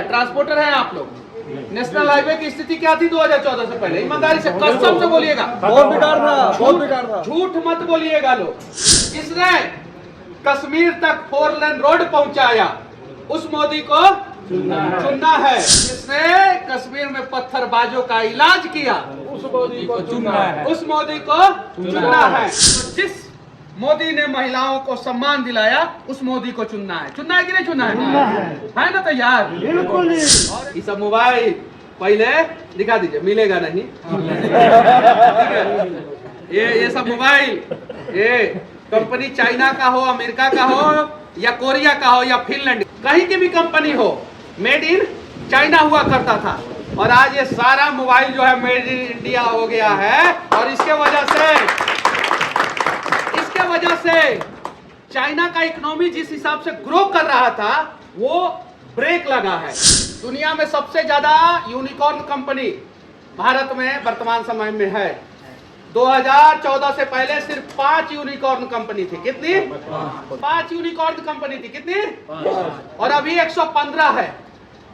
Transporter हैं आप लोग। नेशनल हाईवे की स्थिति क्या थी 2014 से पहले? ईमानदारी से कसम से बोलिएगा, बहुत बेकार था, बहुत बेकार था। झूठ मत बोलिएगा लोग। किसने कश्मीर तक 4 लेन रोड पहुंचाया उस मोदी को चुनना है। जिसने कश्मीर में पत्थरबाजों का इलाज किया उस मोदी को चुनना है, उस मोदी को चुनना है। जिस मोदी ने महिलाओं को सम्मान दिलाया उस मोदी को चुनना है। चुनना है कि नहीं चुनना है ना तैयार? बिल्कुल। और ये सब मोबाइल पहले दिखा दीजिए, मिलेगा नहीं। ये सब मोबाइल, ये कंपनी चाइना का हो, अमेरिका का हो या कोरिया का हो या फिनलैंड, कहीं की भी कंपनी हो, मेड इन चाइना हुआ करता था। और आज ये सारा मोबाइल जो है मेड इन इंडिया हो गया है। और इसके वजह से चाइना का इकोनॉमी जिस हिसाब से ग्रो कर रहा था वो ब्रेक लगा है। दुनिया में सबसे ज्यादा यूनिकॉर्न कंपनी भारत में वर्तमान समय में है। 2014 से पहले सिर्फ 5 यूनिकॉर्न कंपनी थी। कितनी? 5 यूनिकॉर्न कंपनी थी। कितनी? और अभी 115 है।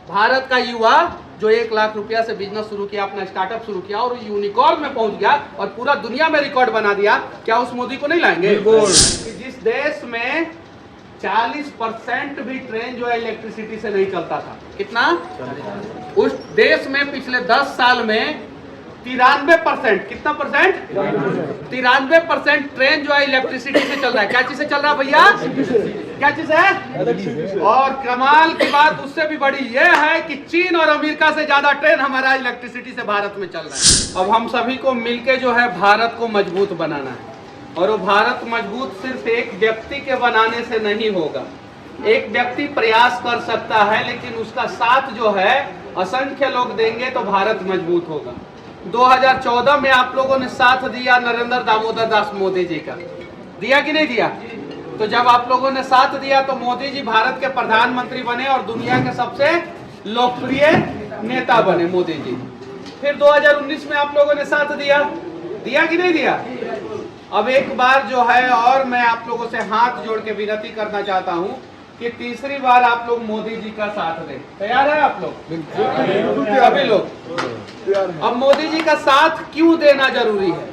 भारत का युवा जो 1 लाख रुपया से बिजनेस शुरू किया, अपना स्टार्टअप शुरू किया और यूनिकॉर्न में पहुंच गया और पूरा दुनिया में रिकॉर्ड बना दिया, क्या उस मोदी को नहीं लाएंगे? कि जिस देश में 40% भी ट्रेन जो है इलेक्ट्रिसिटी से नहीं चलता था, कितना? उस देश में पिछले 10 साल में 93%, कितना परसेंट? 93% ट्रेन जो है इलेक्ट्रिसिटी से चल रहा है। क्या चीज से चल रहा है भैया? क्या चीज है? और कमाल की बात उससे भी बड़ी ये है कि चीन और अमेरिका से ज्यादा ट्रेन हमारा इलेक्ट्रिसिटी से भारत में चल रहा है। अब हम सभी को मिलके जो है भारत को मजबूत बनाना है। और वो भारत मजबूत सिर्फ एक व्यक्ति के बनाने से नहीं होगा। एक व्यक्ति प्रयास कर सकता है, लेकिन उसका साथ जो है असंख्य लोग देंगे तो भारत मजबूत होगा। 2014 में आप लोगों ने साथ दिया नरेंद्र दामोदर दास मोदी जी का, दिया कि नहीं दिया? तो जब आप लोगों ने साथ दिया तो मोदी जी भारत के प्रधानमंत्री बने और दुनिया के सबसे लोकप्रिय नेता बने मोदी जी। फिर 2019 में आप लोगों ने साथ दिया, दिया कि नहीं दिया? अब एक बार जो है और मैं आप लोगों से हाथ जोड़ के विनती करना चाहता हूँ कि तीसरी बार आप लोग मोदी जी का साथ दें। तैयार है आप लोग? सभी लोग। अब मोदी जी का साथ क्यों देना जरूरी है?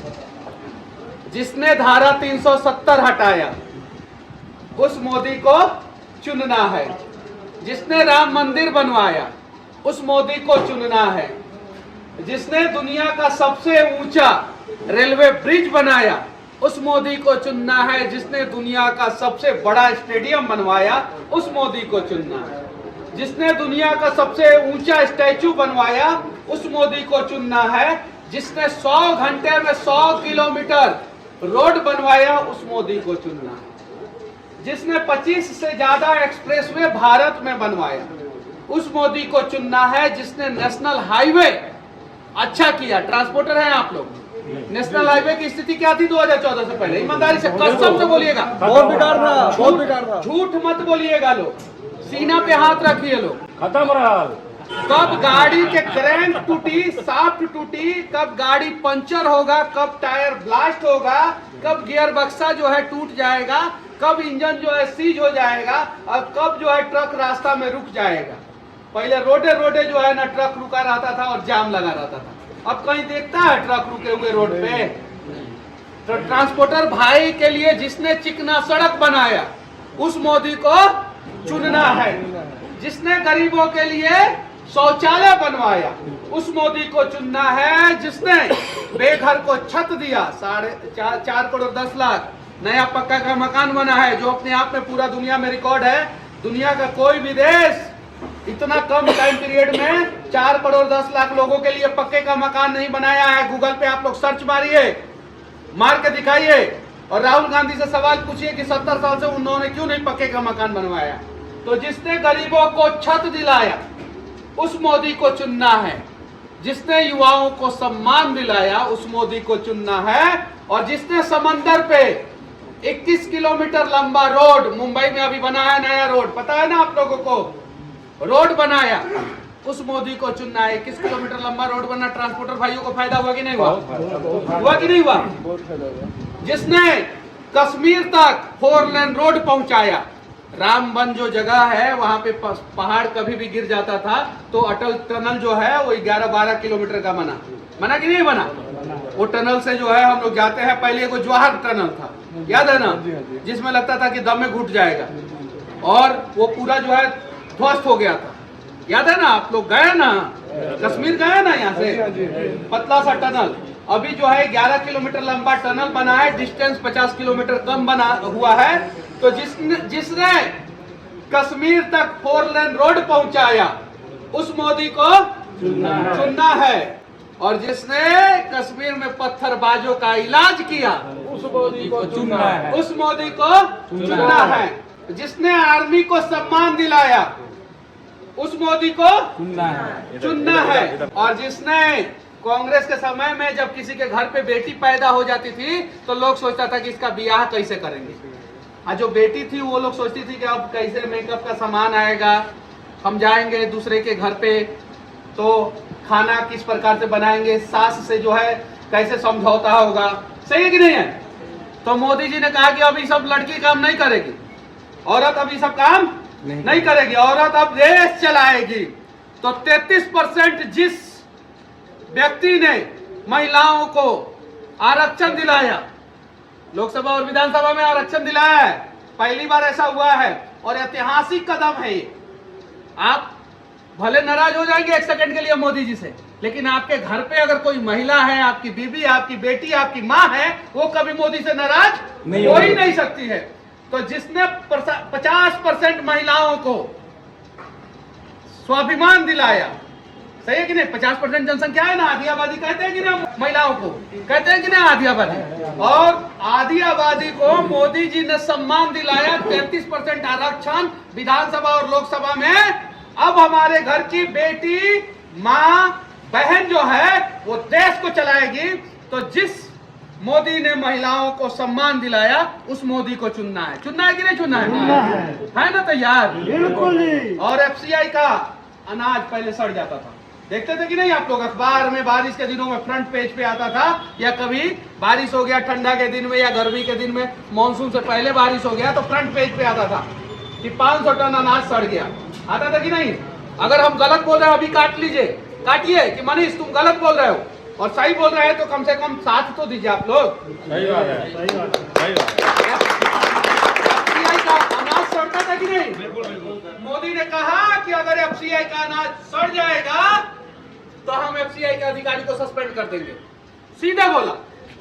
जिसने धारा 370 हटाया उस मोदी को चुनना है। जिसने राम मंदिर बनवाया उस मोदी को चुनना है। जिसने दुनिया का सबसे ऊंचा रेलवे ब्रिज बनाया उस मोदी को चुनना है। जिसने दुनिया का सबसे बड़ा स्टेडियम बनवाया उस मोदी को चुनना है। जिसने दुनिया का सबसे ऊंचा स्टैचू बनवाया उस मोदी को चुनना है। जिसने 100 घंटे में 100 किलोमीटर रोड बनवाया उस मोदी को चुनना है। जिसने 25 से ज्यादा एक्सप्रेसवे भारत में बनवाया उस मोदी को चुनना है। जिसने नेशनल हाईवे अच्छा किया। ट्रांसपोर्टर हैं आप लोग। नेशनल हाईवे की स्थिति क्या थी 2014 से पहले? ईमानदारी से कसम से बोलिएगा, बहुत बेकार था, बहुत बेकार था। झूठ मत बोलिएगा लोग। सीना पे हाथ रखिए लोग। खत्म रहा। कब गाड़ी के क्रैंक टूटी, शाफ्ट टूटी, कब गाड़ी पंचर होगा, कब टायर ब्लास्ट होगा, कब गियर बक्सा जो है टूट जाएगा, कब इंजन जो है सीज हो जाएगा और कब जो है ट्रक रास्ता में रुक जाएगा। पहले रोडे रोडे जो है ना ट्रक रुका रहता था और जाम लगा रहता था। अब कहीं देखता है ट्रक रुके हुए रोड पे? तो ट्रांसपोर्टर भाई के लिए जिसने चिकना सड़क बनाया उस मोदी को चुनना है। जिसने गरीबों के लिए शौचालय बनवाया उस मोदी को चुनना है। जिसने बेघर को छत दिया, 4 करोड़ 10 लाख नया पक्का का मकान बना है, जो अपने आप में पूरा दुनिया में रिकॉर्ड है। दुनिया का कोई भी देश इतना कम टाइम पीरियड में 4 करोड़ 10 लाख लोगों के लिए पक्के का मकान नहीं बनाया है। गूगल पे आप लोग सर्च मारिए, मार के दिखाइए और राहुल गांधी से सवाल पूछिए कि 70 साल से उन्होंने क्यों नहीं पक्के का मकान बनवाया। तो जिसने गरीबों को छत दिलाया उस मोदी को चुनना है। जिसने युवाओं को सम्मान दिलाया उस मोदी को चुनना है। और जिसने समंदर पे 21 किलोमीटर लंबा रोड, मुंबई में अभी बना है नया रोड, पता है ना आप लोगों को, रोड बनाया उस मोदी को चुनना है। 21 किलोमीटर लंबा रोड बना, ट्रांसपोर्टर भाइयों को फायदा हुआ कि नहीं हुआ? हुआ कि नहीं हुआ? जिसने कश्मीर तक 4 लेन रोड पहुंचाया रामबन जो जगह है वहां पे पहाड़ कभी भी गिर जाता था तो अटल टनल जो है वो 11-12 किलोमीटर का बना कि नहीं बना। वो टनल से जो है हम लोग जाते हैं, पहले वो जवाहर टनल था, याद है ना, जिसमें लगता था कि दम में घुट जाएगा और वो पूरा जो है ध्वस्त हो गया था, याद है ना। आप लोग गए ना, कश्मीर गए ना, यहाँ से पतला सा टनल। अभी जो है 11 किलोमीटर लंबा टनल बना है, डिस्टेंस 50 किलोमीटर कम बना हुआ है। तो जिसने कश्मीर तक 4 लेन रोड पहुंचाया उस मोदी को चुनना है, और जिसने कश्मीर में पत्थरबाजों का इलाज किया उस मोदी को चुनना है। उस मोदी को चुनना है। जिसने आर्मी को सम्मान दिलाया उस मोदी को चुनना है। और जिसने कांग्रेस के समय में जब किसी के घर पे बेटी पैदा हो जाती थी तो लोग सोचता था कि इसका ब्याह कैसे करेंगे। जो बेटी थी वो लोग सोचती थी कि अब कैसे मेकअप का सामान आएगा, हम जाएंगे दूसरे के घर पे तो खाना किस प्रकार से बनाएंगे, सास से जो है कैसे समझौता होगा, सही है कि नहीं है। तो मोदी जी ने कहा कि अब ये सब लड़की काम नहीं करेगी, औरत अब ये सब काम नहीं करेगी, औरत अब देश चलाएगी। तो 33% जिस व्यक्ति ने महिलाओं को आरक्षण दिलाया, लोकसभा और विधानसभा में आरक्षण दिलाया है, पहली बार ऐसा हुआ है और ऐतिहासिक कदम है ये। आप भले नाराज हो जाएंगे एक सेकंड के लिए मोदी जी से, लेकिन आपके घर पे अगर कोई महिला है, आपकी बीबी, आपकी बेटी, आपकी माँ है, वो कभी मोदी से नाराज हो ही नहीं सकती है। तो जिसने 50% महिलाओं को स्वाभिमान दिलाया, सही है कि नहीं, 50% जनसंख्या है ना, आधी आबादी कहते हैं कि ना, महिलाओं को कहते हैं कि ना आधी आबादी, और आधी आबादी को मोदी जी ने सम्मान दिलाया, 33% आरक्षण विधानसभा और लोकसभा में। अब हमारे घर की बेटी, माँ, बहन जो है वो देश को चलाएगी। तो जिस मोदी ने महिलाओं को सम्मान दिलाया उस मोदी को चुनना है कि नहीं चुनना है ना तैयार? बिल्कुल। और एफसीआई का अनाज पहले सड़ जाता था, देखते थे कि नहीं आप लोग, अखबार में बारिश के दिनों में फ्रंट पेज पे आता था, या कभी बारिश हो गया ठंडा के दिन में या गर्मी के दिन में, मानसून से पहले बारिश हो गया तो फ्रंट पेज पे आता था कि 500 टन अनाज सड़ गया, आता था कि नहीं। अगर हम गलत बोल रहे हैं अभी काट लीजिए, काटिए कि मनीष तुम गलत बोल रहे हो, और सही बोल रहे हैं तो कम से कम साथ तो दीजिए आप लोग। सही बात है, सही बात है। एफसीआई का अनाज सड़ता था कि नहीं? मोदी ने कहा कि अगर एफसीआई का अनाज सड़ जाएगा तो हम एफसीआई के अधिकारी को सस्पेंड कर देंगे, सीधा बोला।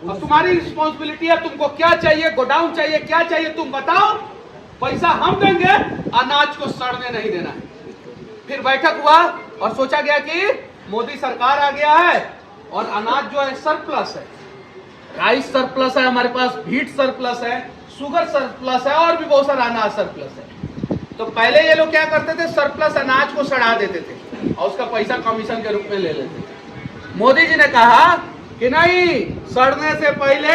अब तुम्हारी रिस्पॉन्सिबिलिटी है, तुमको क्या चाहिए, गोडाउन चाहिए, क्या चाहिए तुम बताओ, पैसा हम देंगे, अनाज को सड़ने नहीं देना है। फिर बैठक हुआ और सोचा गया कि मोदी सरकार आ गया है और अनाज जो है सरप्लस है, राइस सरप्लस है हमारे पास, व्हीट सरप्लस है, शुगर सरप्लस है, और भी बहुत सारा अनाज सरप्लस है। तो पहले ये लोग क्या करते थे, सरप्लस अनाज को सड़ा देते थे और उसका पैसा कमीशन के रूप में ले लेते थे। मोदी जी ने कहा कि नहीं, सड़ने से पहले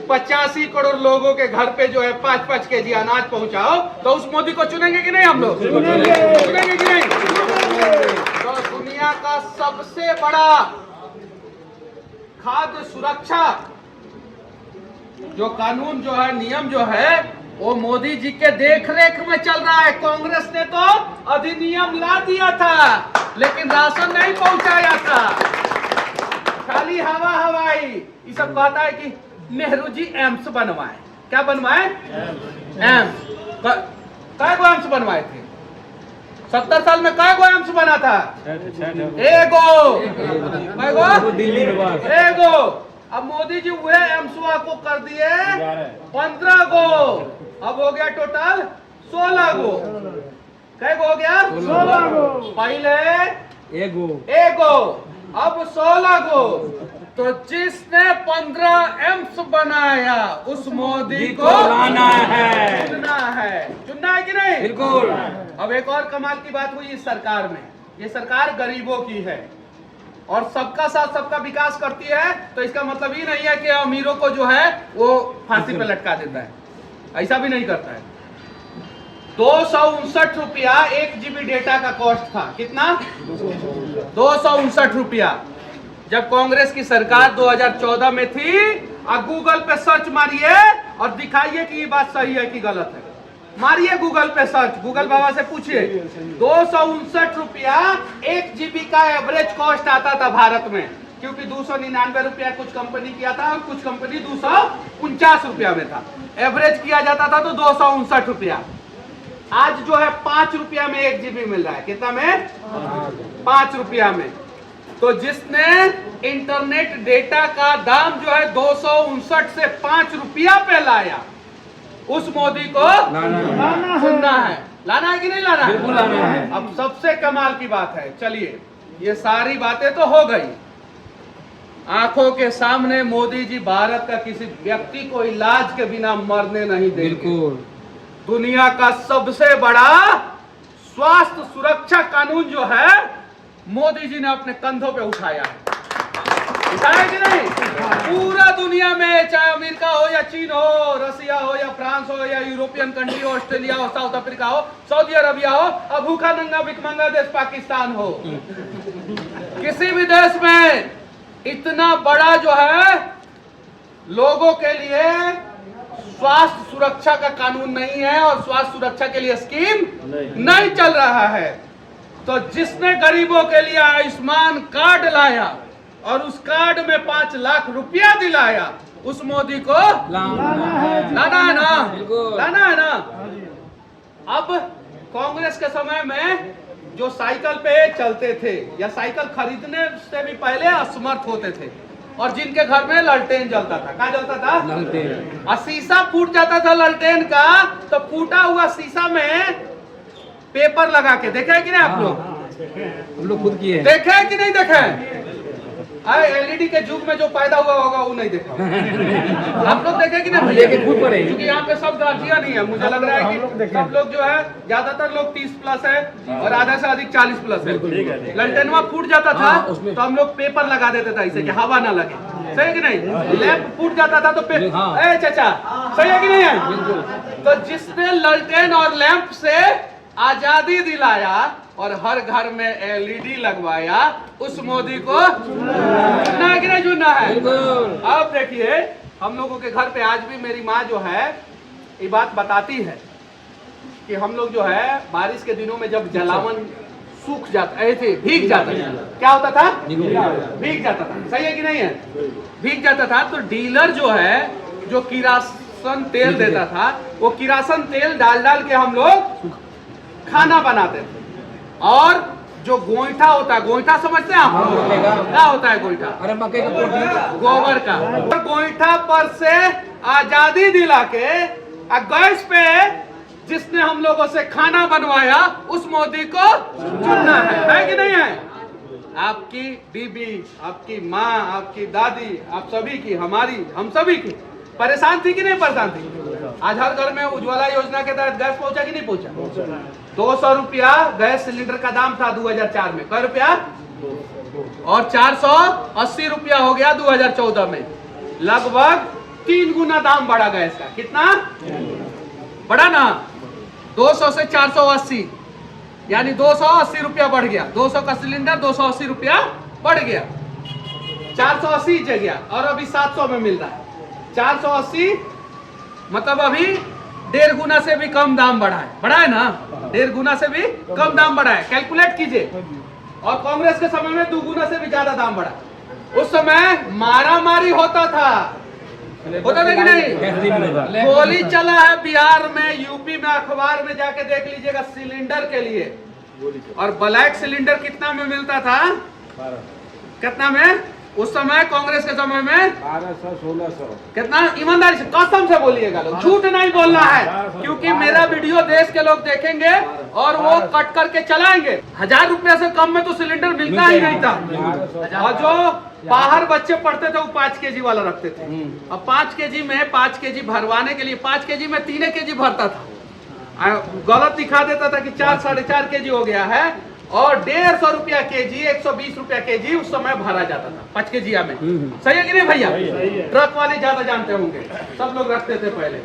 85 करोड़ लोगों के घर पे जो है 5-5 केजी अनाज पहुंचाओ, तो उस मोदी को चुनेंगे कि नहीं हम लोग? चुनेंगे कि नहीं? तो दुनिया का सबसे बड़ा खाद्य सुरक्षा जो कानून जो है, नियम जो है, वो मोदी जी के देखरेख में चल रहा है। कांग्रेस ने तो अधिनियम ला दिया था लेकिन राशन नहीं पहुंचाया था, खाली हवा हवाई। ये सब कहता है कि नेहरू जी एम्स बनवाए, क्या बनवाए? एम्स। काय गो एम्स बनवाए थे? 70 साल में काय गो एम्स बना था? एगो। एगो। अब मोदी जी हुए एम्सवा को कर दिए 15 गो, अब हो गया टोटल 16 गो। कै गो हो गया? 16 गो। पहले एगो, अब 16 गो। तो जिसने 15 एम्स बनाया उस मोदी को लाना है, चुनना है कि नहीं? बिल्कुल। अब एक और कमाल की बात हुई इस सरकार में, ये सरकार गरीबों की है और सबका साथ सबका विकास करती है। तो इसका मतलब ये नहीं है कि अमीरों को जो है वो फांसी पे लटका देता है, ऐसा भी नहीं करता है। 259 रुपया 1 GB डेटा का कॉस्ट था, कितना? 259 रुपया। जब कांग्रेस की सरकार 2014 में थी, आप गूगल पे सर्च मारिए और दिखाइए कि ये बात सही है कि गलत है। मारिए गूगल पे सर्च, गूगल बाबा से पूछिए। 259 रुपया 1 GB का एवरेज कॉस्ट आता था भारत में, क्योंकि 299 रुपया कुछ कंपनी किया था और कुछ कंपनी 249 रुपया में था। एवरेज किया जाता था तो 259 रुपया। आज जो है 5 रुपया में 1 GB मिल रहा है। कितना में? 5 रुपया में। तो जिसने इंटरनेट डेटा का दाम जो है 259 से 5 रुपया पे लाया, उस मोदी को सुनना है। लाना है कि नहीं लाना है? बिल्कुल लाना है। अब सबसे कमाल की बात है, चलिए ये सारी बातें तो हो गई, आंखों के सामने मोदी जी भारत का किसी व्यक्ति को इलाज के बिना मरने नहीं देंगे। बिल्कुल। दुनिया का सबसे बड़ा स्वास्थ्य सुरक्षा कानून जो है मोदी जी ने अपने कंधों पे उठाया है। उठाया कि नहीं? पूरा दुनिया में, चाहे अमेरिका हो या चीन हो, रसिया हो या फ्रांस हो या यूरोपियन कंट्री हो, ऑस्ट्रेलिया हो, साउथ अफ्रीका हो, सऊदी अरबिया हो, अब भूखा नंगा भिखमंगा देश पाकिस्तान हो, किसी भी देश में इतना बड़ा जो है लोगों के लिए स्वास्थ्य सुरक्षा का कानून नहीं है और स्वास्थ्य सुरक्षा के लिए स्कीम नहीं चल रहा है। तो जिसने गरीबों के लिए आयुष्मान कार्ड लाया और उस कार्ड में 5 लाख रुपया दिलाया, उस मोदी को लाना है ना? लाना है ना? अब कांग्रेस के समय में जो साइकिल पे चलते थे या साइकिल खरीदने से भी पहले असमर्थ होते थे और जिनके घर में ललटेन जलता था, क्या जलता था? ललटेन। और शीशा फूट जाता था ललटेन का, तो फूटा हुआ शीशा में पेपर लगा के, देखे कि नहीं आप लोग? हम लोग खुद किए। देखे कि नहीं देखे? एलईडी के युग में जो पैदा हुआ होगा वो नहीं देखा। आप लोग देखे कि नहीं? लेकिन खुद पड़े, क्योंकि यहाँ पे सब गार्जियन नहीं है। मुझे लग रहा है कि सब लोग जो है, ज्यादातर लोग 30 प्लस है और आधा से अधिक 40 प्लस है। ललटेनवा फूट जाता था तो हम लोग पेपर लगा देते थे इसे कि हवा ना लगे, सही है कि नहीं? लैंप फूट जाता था तो चाचा, सही है कि नहीं है? तो जिसने ललटेन और लैंप से आजादी दिलाया और हर घर में एलईडी लगवाया, उस मोदी को चुनना है कि नहीं चुनना है? अब देखिए, हम लोगों के घर पे आज भी मेरी माँ जो है ये बात बताती है कि हम लोग जो है बारिश के दिनों में जब जलावन सूख जाता ऐसे भीग जाता था, क्या होता था? भीग जाता था, सही है कि नहीं है? भीग जाता था तो डीलर जो है, जो किरासन तेल देता था, वो किरासन तेल डाल के हम लोग खाना बनाते थे। और जो गोईठा होता है, गोईठा समझते हैं आप? क्या होता है गोईठा? अरे मकई का गोबर का। गोईठा पर से आजादी दिला के गैस पे जिसने हम लोगों से खाना बनवाया, उस मोदी को चुनना है कि नहीं है? आपकी बीबी, आपकी माँ, आपकी दादी, आप सभी की, हमारी, हम सभी की परेशान थी कि नहीं परेशान थी? आज हर घर में उज्ज्वला योजना के तहत गैस पहुंचा कि नहीं पहुंचा? 200 रुपया गैस सिलेंडर का दाम था 2004 में। कै रुपया? और 480 रुपया हो गया 2014 में। लगभग 3 गुना दाम बढ़ा गैस का। कितना बढ़ा ना? 200 से 480, यानी 280 रुपया बढ़ गया। 200 का सिलेंडर 280 रुपया बढ़ गया, 480 जगह, और अभी 700 में मिल रहा है। 480 मतलब अभी 1.5 गुना से भी कम दाम बढ़ा है ना? 1.5 गुना से भी कम दाम बढ़ा है। कैलकुलेट कीजिए। और कांग्रेस के समय में 2 गुना से भी ज्यादा दाम बढ़ा। उस समय मारा मारी होता था कि नहीं? गोली चला है बिहार में, यूपी में, अखबार में जाके देख लीजिएगा सिलेंडर के लिए। और ब्लैक सिलेंडर कितना में मिलता था? कितना में? उस समय कांग्रेस के समय में 1200-1600। कितना? ईमानदारी से, कसम से बोलिएगा लोग, झूठ नहीं बोलना है, क्योंकि मेरा वीडियो देश के लोग देखेंगे और वो कट करके चलाएंगे। 1000 रुपया से कम में तो सिलेंडर मिलता ही नहीं था। और जो बाहर बच्चे पढ़ते थे वो 5 kg वाला रखते थे। अब 5 kg में 5 kg भरवाने के लिए 5 kg में 3 kg भरता था, गलत दिखा देता था कि 4-4.5 kg हो गया है, और 150 रुपया केजी, 120 रुपया केजी उस समय भरा जाता था 5 kg में। सही है कि नहीं भैया? ट्रक वाले ज्यादा जानते होंगे, सब लोग रखते थे पहले,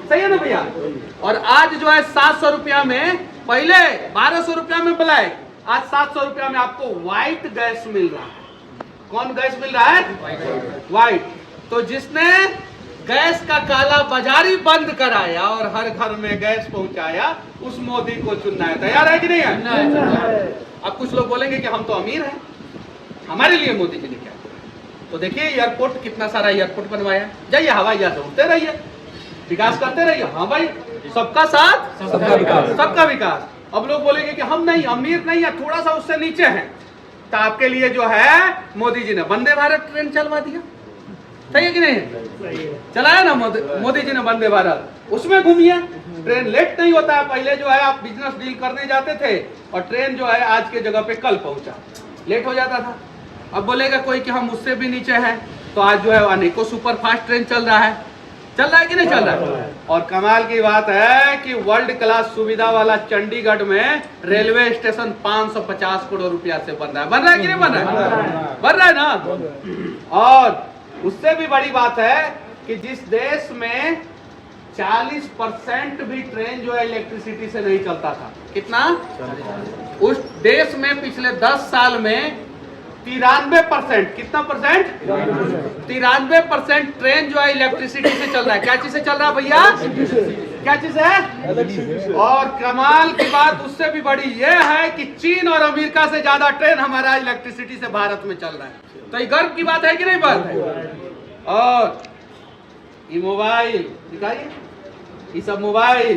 सही है ना भैया? और आज जो है 700 रुपया में, पहले 1200 रुपया में ब्लैक, आज 700 रुपया में आपको व्हाइट गैस मिल रहा है। कौन गैस मिल रहा है? व्हाइट। तो जिसने गैस का काला बाजारी बंद कराया और हर घर में गैस पहुंचाया, उस मोदी को चुनना है। तैयार है कि नहीं है? अब कुछ लोग बोलेंगे कि हम तो अमीर हैं, हमारे लिए मोदी जी ने क्या किया। तो देखिए एयरपोर्ट, कितना सारा एयरपोर्ट बनवाया, जाइए हवाई जहाज उड़ते रहिए, विकास करते रहिए। हाँ भाई, सबका साथ सबका विकास। सबका विकास। अब लोग बोलेंगे कि हम नहीं, अमीर नहीं है, थोड़ा सा उससे नीचे हैं, तो आपके लिए जो है मोदी जी ने वंदे भारत ट्रेन चलवा दिया। सही है कि नहीं? चलाया ना मोदी जी ने वंदे भारत, उसमें घूमिए। ट्रेन लेट नहीं होता है। पहले जो है आप बिजनेस डील करने जाते थे और ट्रेन जो है आज के जगह पे कल पहुंचा, लेट हो जाता था। अब बोलेगा कोई कि हम उससे भी नीचे हैं, तो आज जो है अनेकों सुपर फास्ट ट्रेन चल रहा है। चल रहा है कि नहीं चल रहा है? और कमाल की बात है कि वर्ल्ड क्लास सुविधा वाला चंडीगढ़ में रेलवे स्टेशन 550 करोड़ रुपया से बन रहा है। बन रहा है कि नहीं बन रहा है? बन रहा है ना। और उससे भी बड़ी बात है कि जिस देश में 40% भी ट्रेन जो है इलेक्ट्रिसिटी से नहीं चलता था, कितना? उस देश में पिछले 10 साल में 93%, कितना परसेंट? 93% ट्रेन जो है इलेक्ट्रिसिटी से चल रहा है। क्या चीज से चल रहा है भैया? क्या चीज है? और कमाल की बात उससे भी बड़ी ये है कि चीन और अमेरिका से ज्यादा ट्रेन हमारा इलेक्ट्रिसिटी से भारत में चल रहा है। तो ये गर्व की बात है कि नहीं बात है? और ये मोबाइल दिखाइए, ये सब मोबाइल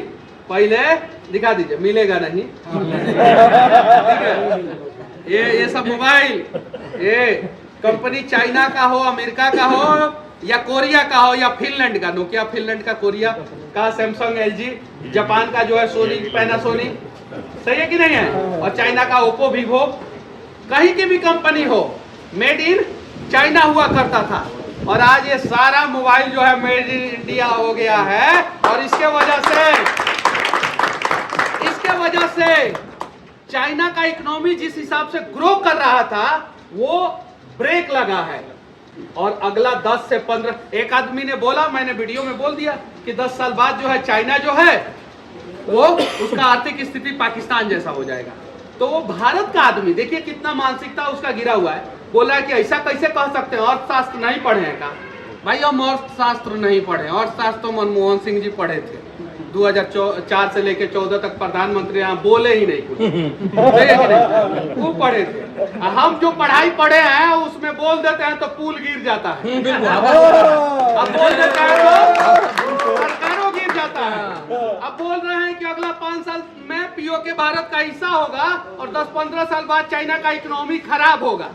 पहले दिखा दीजिए, मिलेगा नहीं। ठीक है, ये सब मोबाइल, ये कंपनी चाइना का हो, अमेरिका का हो, या कोरिया का हो, या फिनलैंड का, नोकिया फिनलैंड का, कोरिया का सैमसंग, एलजी, जापान का जो है सोनी, पैनासोनिक। सही है कि नहीं है? और चाइना का ओप्पो, वीवो, कहीं की भी कंपनी हो, मेड इन चाइना हुआ करता था। और आज ये सारा मोबाइल जो है मेड इन इंडिया हो गया है। और इसके वजह से चाइना का इकोनॉमी जिस हिसाब से ग्रो कर रहा था वो ब्रेक लगा है। और अगला 10 से 15, एक आदमी ने बोला, मैंने वीडियो में बोल दिया कि 10 साल बाद जो है चाइना जो है वो उसका आर्थिक स्थिति पाकिस्तान जैसा हो जाएगा। तो वो भारत का आदमी देखिए कितना मानसिकता उसका गिरा हुआ है। बोला है कि ऐसा कैसे कह सकते हैं, अर्थशास्त्र नहीं पढ़े हैं का? भाई हम अर्थशास्त्र नहीं पढ़े, अर्थशास्त्र तो मनमोहन सिंह जी पढ़े थे। 2004 से लेकर 14 तक प्रधानमंत्री यहाँ बोले ही नहीं कुछ, वो पढ़े थे। हम जो पढ़ाई पढ़े हैं उसमें बोल देते हैं तो पुल गिर जाता है। अब बोल देते हैं तो सरकारों गिर जाता है। अब बोल रहे हैं कि अगला 5 साल में पीओके भारत का हिस्सा होगा और 10-15 साल बाद चाइना का इकोनॉमी खराब होगा।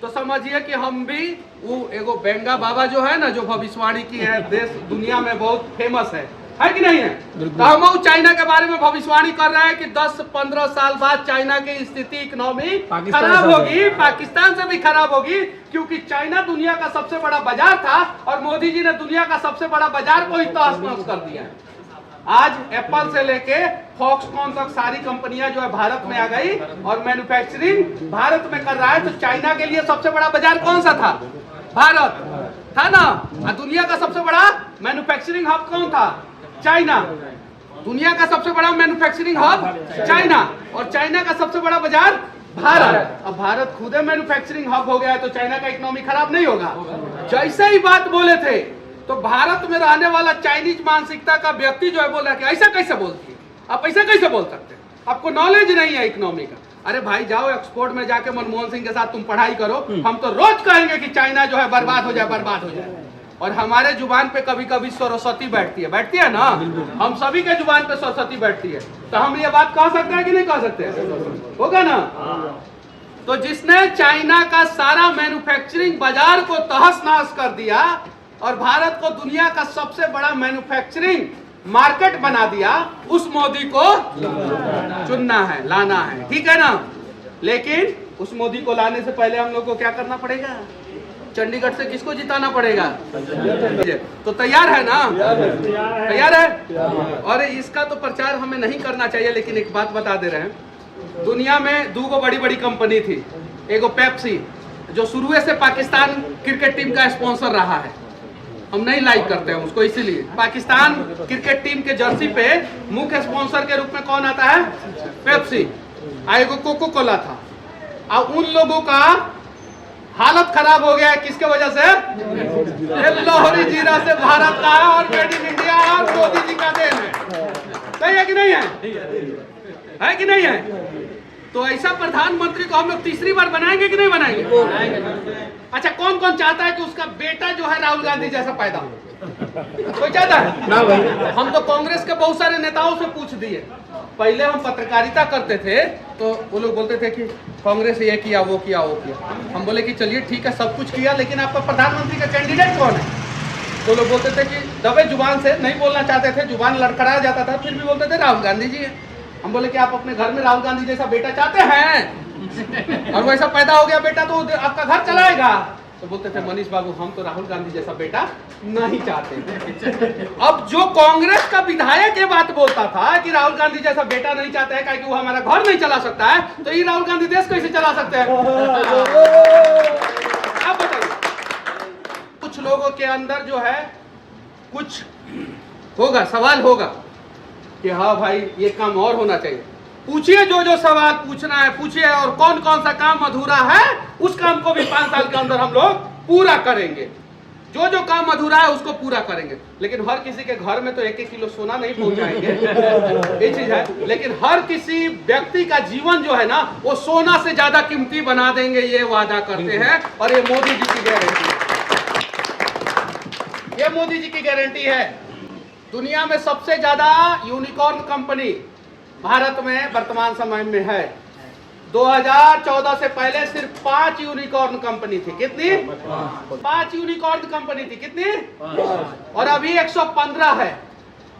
तो समझिए कि हम भी वो एगो बेंगा बाबा जो है ना, जो भविष्यवाणी की है, देश दुनिया में बहुत फेमस है कि नहीं है? तो हम चाइना के बारे में भविष्यवाणी कर रहे हैं कि 10-15 साल बाद चाइना की स्थिति इकोनॉमी खराब होगी, पाकिस्तान से भी खराब होगी, क्योंकि चाइना दुनिया का सबसे बड़ा बाजार था और मोदी जी ने दुनिया का सबसे बड़ा बाजार को ही तहस-नहस कर दिया है। आज एप्पल से लेके फॉक्सकॉन तक सारी कंपनियां जो है भारत में आ गई और मैन्युफैक्चरिंग भारत में कर रहा है। तो चाइना के लिए सबसे बड़ा बाजार कौन सा था? भारत था ना। और दुनिया का सबसे बड़ा मैन्युफैक्चरिंग हब कौन था? चाइना। दुनिया का सबसे बड़ा मैन्युफैक्चरिंग हब चाइना, और चाइना का सबसे बड़ा बाजार भारत। अब भारत खुद मैन्युफैक्चरिंग हब हो गया है तो चाइना का इकोनॉमी खराब नहीं होगा। जैसे ही बात बोले थे तो भारत में रहने वाला चाइनीज मानसिकता का व्यक्ति जो है बोल रहा है कि ऐसा कैसे बोलती है, आप ऐसा कैसे बोल सकते हैं, आपको नॉलेज नहीं है इकोनॉमी का। अरे भाई जाओ एक्सपोर्ट में जाके मनमोहन सिंह के साथ तुम पढ़ाई करो। हम तो रोज कहेंगे कि चाइना जो है बर्बाद हो जाए, बर्बाद हो जाए। और हमारे जुबान पे कभी कभी सरस्वती बैठती है ना, हम सभी के जुबान पे सरस्वती बैठती है। तो हम ये बात कह सकते हैं कि नहीं कह सकते? होगा ना। तो जिसने चाइना का सारा मैन्युफैक्चरिंग बाजार को तहस-नहस कर दिया और भारत को दुनिया का सबसे बड़ा मैन्युफैक्चरिंग मार्केट बना दिया, उस मोदी को चुनना है, लाना है। ठीक है ना। लेकिन उस मोदी को लाने से पहले हम लोग को क्या करना पड़ेगा? चंडीगढ़ से किसको जिताना पड़ेगा? तो तैयार है ना? तैयार है। और इसका तो प्रचार हमें नहीं करना चाहिए, लेकिन एक बात बता दे रहे हैं। दुनिया में 2 बड़ी बड़ी कंपनी थी। एगो पेप्सी जो शुरू से पाकिस्तान क्रिकेट टीम का स्पॉन्सर रहा है, हम नहीं लाइक करते हैं उसको, इसीलिए पाकिस्तान क्रिकेट टीम के जर्सी पे मुख्य स्पॉन्सर के रूप में कौन आता है? पेप्सी। एगो कोको कोला था। और उन लोगों का हालत खराब हो गया है किसके वजह से? ये लाहौरी जीरा से भारत का है और मेड इन इंडिया और मोदी जी का देन है। सही है कि नहीं है? है कि नहीं है? तो ऐसा प्रधानमंत्री को हम लोग तीसरी बार बनाएंगे कि नहीं बनाएंगे? अच्छा, कौन कौन चाहता है कि उसका बेटा जो है राहुल गांधी जैसा पैदा हो? कोई चाहता है ना भाई? हम तो कांग्रेस के बहुत सारे नेताओं से पूछ दिए। पहले हम पत्रकारिता करते थे तो वो लोग बोलते थे कि कांग्रेस ये किया वो किया वो किया। हम बोले कि चलिए ठीक है, सब कुछ किया, लेकिन आपका प्रधानमंत्री का कैंडिडेट कौन है? तो लोग बोलते थे कि दबे जुबान से नहीं बोलना चाहते थे, जुबान लड़खड़ा जाता था, फिर भी बोलते थे राहुल गांधी जी है। हम बोले कि आप अपने घर में राहुल गांधी जैसा बेटा चाहते हैं और वैसा पैदा हो गया बेटा तो आपका घर चलाएगा? तो बोलते थे मनीष बाबू हम तो राहुल गांधी जैसा बेटा नहीं चाहते। अब जो कांग्रेस का विधायक ये बात बोलता था कि राहुल गांधी जैसा बेटा नहीं चाहते हैं क्योंकि वो हमारा घर नहीं चला सकता है, तो ये राहुल गांधी देश कैसे चला सकते हैं? आप बताइए। कुछ लोगों के अंदर जो है कुछ होगा, सवाल होगा कि हाँ भाई ये काम और होना चाहिए। पूछिए, जो जो सवाल पूछना है पूछिए, और कौन कौन सा काम अधूरा है उस काम को भी 5 साल के अंदर हम लोग पूरा करेंगे। जो जो काम अधूरा है उसको पूरा करेंगे। लेकिन हर किसी के घर में तो 1-1 किलो सोना नहीं पहुंचाएंगे, ये चीज है। लेकिन हर किसी व्यक्ति का जीवन जो है ना वो सोना से ज्यादा कीमती बना देंगे, ये वादा करते हैं। और ये मोदी जी की गारंटी है, ये मोदी जी की गारंटी है। दुनिया में सबसे ज्यादा यूनिकॉर्न कंपनी भारत में वर्तमान समय में है। 2014 से पहले सिर्फ 5 यूनिकॉर्न कंपनी थी। कितनी? 5 यूनिकॉर्न कंपनी थी। कितनी? और अभी 115 है।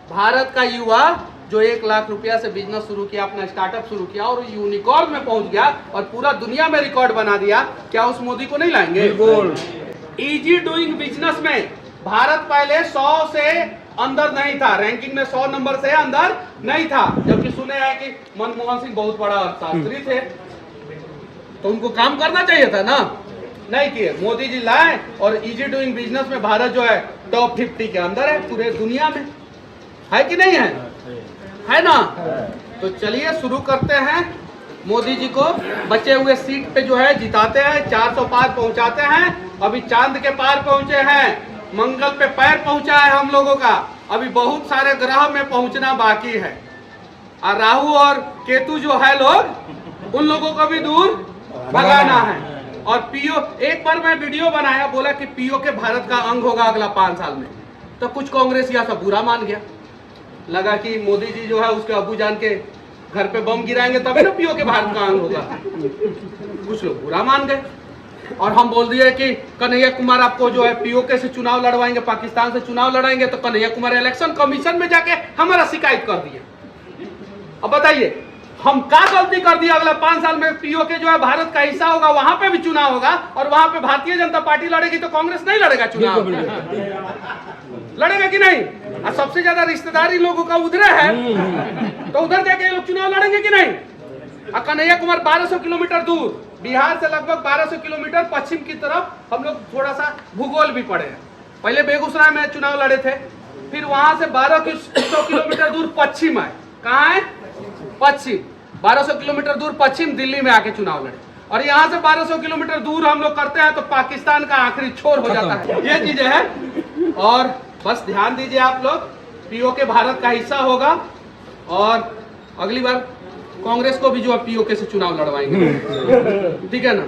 भारत का युवा जो 1 लाख रुपया से बिजनेस शुरू किया, अपना स्टार्टअप शुरू किया और यूनिकॉर्न में पहुंच गया और पूरा दुनिया में रिकॉर्ड बना दिया, क्या उस मोदी को नहीं लाएंगे? इजी डूइंग बिजनेस में भारत पहले 100 से अंदर नहीं था, रैंकिंग में 100 नंबर से अंदर नहीं था। जबकि सुने हैं कि मनमोहन सिंह बहुत बड़ा अर्थशास्त्री थे, तो उनको काम करना चाहिए था ना, नहीं किए। मोदी जी लाए और इजी डूइंग बिजनेस में भारत जो है टॉप 50 के अंदर है पूरे दुनिया में। है कि नहीं है? है ना? तो चलिए शुरू करते हैं। मोदी जी को बचे हुए सीट पे जो है जिताते हैं, 400 पार पहुंचाते हैं। अभी चांद के पार पहुंचे हैं, मंगल पे पैर पहुंचा है हम लोगों का, अभी बहुत सारे ग्रह में पहुंचना बाकी है। और राहु और केतु जो है लोग, उन लोगों को भी दूर भगाना है। और पीओ, एक बार मैं वीडियो बनाया, बोला कि पीओ के भारत का अंग होगा अगला 5 साल में, तो कुछ कांग्रेसिया सब बुरा मान गया। लगा कि मोदी जी जो है उसके अब्बू जान के घर पे बम गिराएंगे तभी ना पीओ के भारत का अंग होगा। कुछ लोग बुरा मान गए और हम बोल दिए कि कन्हैया कुमार आपको जो है पीओके से चुनाव लड़वाएंगे, पाकिस्तान से चुनाव लड़ाएंगे। तो कन्हैया कुमार इलेक्शन कमीशन में जाके हमारा शिकायत कर दिए। अब बताइए हम क्या गलती कर दिया? अगला 5 साल में पीओके जो है भारत का हिस्सा होगा, वहां पे भी चुनाव होगा और वहां पे भारतीय जनता पार्टी लड़ेगी, तो कांग्रेस नहीं लड़ेगा चुनाव? लड़ेगा कि नहीं? और सबसे ज्यादा रिश्तेदारी लोगों का उधर है, तो उधर जाके लोग चुनाव लड़ेंगे कि नहीं? और कन्हैया कुमार 1200 किलोमीटर दूर, बिहार से लगभग 1200 किलोमीटर पश्चिम की तरफ हम लोग थोड़ा सा भूगोल भी पढ़े हैं। पहले बेगूसराय में चुनाव लड़े थे, फिर वहां से 1200 किलोमीटर दूर पश्चिम है। कहाँ है? पश्चिम। 1200 किलोमीटर दूर पश्चिम दिल्ली में आके चुनाव लड़े। और यहाँ से 1200 किलोमीटर दूर हम लोग करते हैं तो पाकिस्तान का आखिरी छोर हो जाता है। ये चीजें हैं। और बस ध्यान दीजिए आप लोग, पीओके भारत का हिस्सा होगा और अगली बार कांग्रेस को भी जो है पीओके से चुनाव लड़वाएंगे। ठीक है ना?